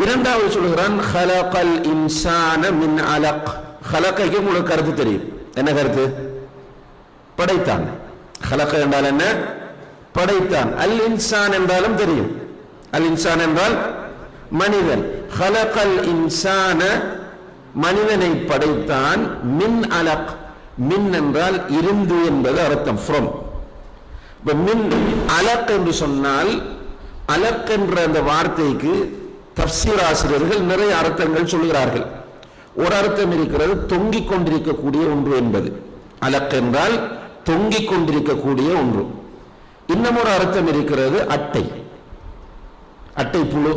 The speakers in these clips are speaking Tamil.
இரண்டாவது சொல்கிறான் ஹலகல் இன்சான மின் அலக். ஹலகைக்கு உங்களுக்கு கருத்து தெரியும். என்ன கருத்து? படைத்தான். ஹலக என்றால் என்ன? படைத்தான். அல் இன்சான் என்றாலும் தெரியும். அல் இன்சான் என்றால் மனிதன். ஹலகல் இன்சான மனிதனை படைத்தான். மின் அலக். மின் என்றால் இருந்து என்பது அர்த்தம். ஃப்ரம். மின் அலக் என்று சொன்னால், அலக் என்ற அந்த வார்த்தைக்கு தஃப்சீர் ஆசிரியர்கள் நிறைய அர்த்தங்கள் சொல்கிறார்கள். ஒரு அர்த்தம் இருக்கிறது, தொங்கிக் கொண்டிருக்கக்கூடிய ஒன்று என்பது. அலக் என்றால் தொங்கிக் கொண்டிருக்கக்கூடிய ஒன்று. இன்னும் ஒரு அர்த்தம் இருக்கிறது, அட்டை, அட்டை புழு,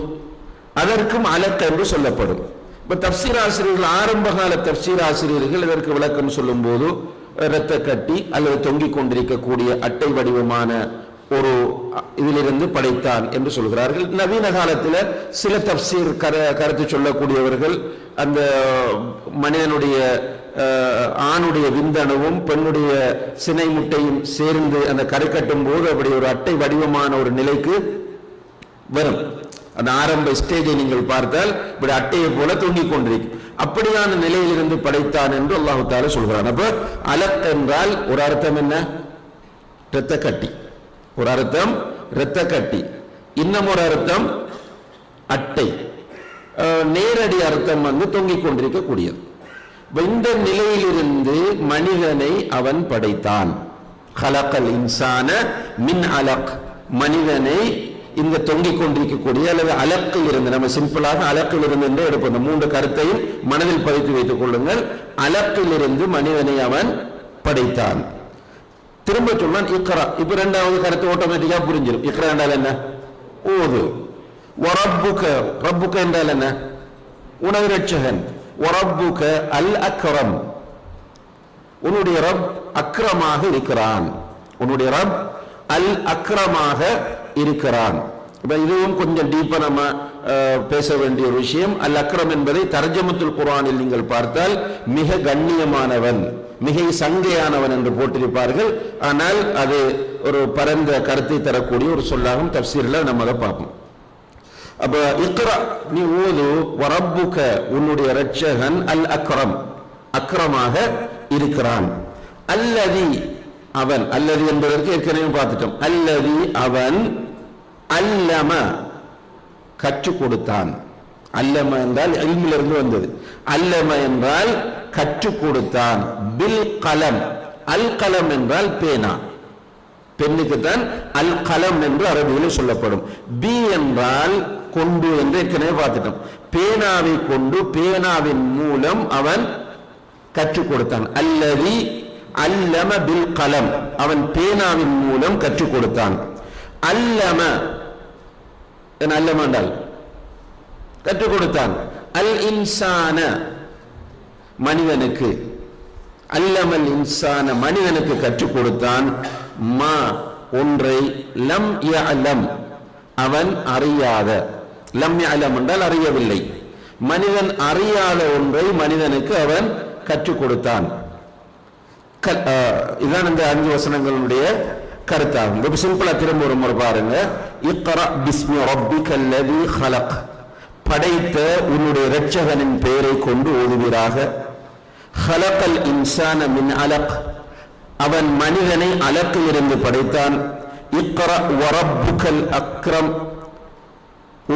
அதற்கும் அலக் என்று சொல்லப்படும். இப்ப தஃப்சீர் ஆசிரியர்கள், ஆரம்ப கால தஃப்சீர் ஆசிரியர்கள் இதற்கு விளக்கம் சொல்லும் போது இரத்த கட்டி அல்லது தொங்கிக் கொண்டிருக்கக்கூடிய அட்டை வடிவமான ஒரு இதிலிருந்து படைத்தான் என்று சொல்கிறார்கள். நவீன காலத்தில் சில தஃப்சீர் கருத்து சொல்லக்கூடியவர்கள் அந்த மனிதனுடைய ஆணுடைய விந்தணுவும் பெண்ணுடைய சினை முட்டையும் சேர்ந்து அந்த கரு கட்டும் போது அப்படி ஒரு அட்டை வடிவமான ஒரு நிலைக்கு வரும். அந்த ஆரம்ப ஸ்டேஜை நீங்கள் பார்த்தால் இப்படி அட்டையை போல தொங்கிக் கொண்டிருக்கும். அப்படியான நிலையிலிருந்து படைத்தான் என்று அல்லாஹ் தஆலா சொல்கிறான். அப்ப அலக் என்றால் ஒரு அர்த்தம் என்ன? இரத்த கட்டி. ஒரு அர்த்தம் இரத்த கட்டி. இன்னும் ஒரு அர்த்தம் அட்டை. நேரடி அர்த்தம் தொங்கிக் கொண்டிருக்கக்கூடியது. இந்த நிலையிலிருந்து மனிதனை அவன் படைத்தான். ஹலகல் இன்சான மின் அலக். மனிதனை இந்த தொங்கிக் கொண்டிருக்கக்கூடிய அல்லது அலக்கில் இருந்து, நம்ம சிம்பிளாக அலக்கில் இருந்து என்று எடுப்போம். இந்த மூன்று கருத்தையும் மனதில் பதித்து வைத்துக் கொள்ளுங்கள். அலக்கில் இருந்து மனிதனை அவன் படைத்தான். திரும்ப சொன்னான் இக்ரா. இப்ப இரண்டாவது கருத்து ஆட்டோமேட்டிக்கா புரிஞ்சிடும். இக்ரா என்றால் என்ன? ஓது. வரப்புக. ரப்புக என்றால் என்ன? உணவு ரட்சகன். வரப்புக அல் அக்ரம். உன்னுடைய ரப் அக்ரமாக இருக்கிறான். உன்னுடைய ரப் அல் அக்ரமாக இருக்கிறான். இதுவும் கொஞ்சம் டீப்பா நம்ம பேச வேண்டிய ஒரு விஷயம். அல் அக்ரம் என்பதை தர்ஜமத்துல் குர்ஆனில் நீங்கள் பார்த்தால் மிக கண்ணியமானவன், மிக சங்கையானவன் என்று போட்டிருப்பார்கள். ஆனால் அது ஒரு பரந்த கருத்தை தரக்கூடிய ஒரு சொல்லாகும். தஃப்சீர்ல நம்ம அதை பார்ப்போம். அப்ப இக்ரா, நீ ஓது. வரப்புக, உன்னுடைய ரட்சகன் அல் அக்ரம், அக்ரமாக இருக்கிறான். அல்லதி, அவன். அல்லதி என்பதற்கு ஏற்கனவே பார்த்துட்டோம். அல்லதி, அவன். அல்லம, கற்றுக் கொடுத்தான். அல்லம என்றால் இல்மிலிருந்து வந்தது. அல்லம என்றால் கற்றுக் கொடுத்தான். பில் கலம். அல் கலம் என்றால் பேனா. பெண்ணுக்குத்தான் அல் கலம் என்று அரபியில் சொல்லப்படும். பி என்றால் கொண்டு என்று ஏற்கனவே பார்த்துட்டோம். பேனாவை கொண்டு, பேனாவின் மூலம் அவன் கற்றுக் கொடுத்தான். அல்லதி அல்லம பில் கலம், அவன் பேனாவின் மூலம் கற்றுக் கொடுத்தான். அல்லம, அல்லம என்றால் கற்றுக் கொடுத்தான். அல் இன்சான, மனிதனுக்கு. அல்லமல் இன்சான, மனிதனுக்கு கற்றுக் கொடுத்தான். மா, ஒன்றை. லம் யஅலம், அவன் அறியாத. லம் யஅலம் என்றால் அறியவில்லை. மனிதன் அறியாத ஒன்றை மனிதனுக்கு அவன் கற்றுக் கொடுத்தான். இதுதான் இந்த 5 வசனங்களுடைய கருத்தாகும். ரொம்ப சிம்பிளா திரும்ப ஒரு முறை பாருங்க. இக்ரா பிஸ்மி ரப்பிக்கல் லதீ ஹலக், படைத்த உன்னுடைய இரட்சகனின் பெயரை கொண்டு ஓதுவீராக. ஹலகல் இன்சான மின் அலக், அவன் மனிதனை அலக்கில் இருந்து படைத்தான். இக்ரா வரப்புக்கல் அக்ரம்,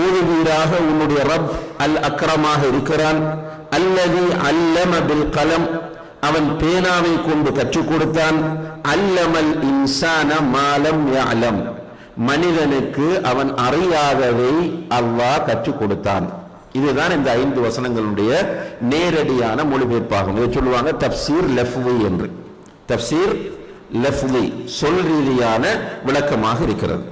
ஓதுவீராக உன்னுடைய ரப் அல் அக்ரமாக இருக்கிறான். அல்லதி அல்லம பில் கலம், அவன் பேனாவை கொண்டு கற்றுக் கொடுத்தான். அல்லமல் இன்சான மாலம் யஅலம், மனிதனுக்கு அவன் அறியாததை அல்லாஹ் கற்றுக் கொடுத்தான். இதுதான் இந்த 5 வசனங்களுடைய நேரடியான மொழிபெயர்ப்பாகும். இதை சொல்லுவாங்க தஃப்சீர் லஃப்வி என்று. தஃப்சீர் லஃப்வி சொல் ரீதியான விளக்கமாக இருக்கிறது.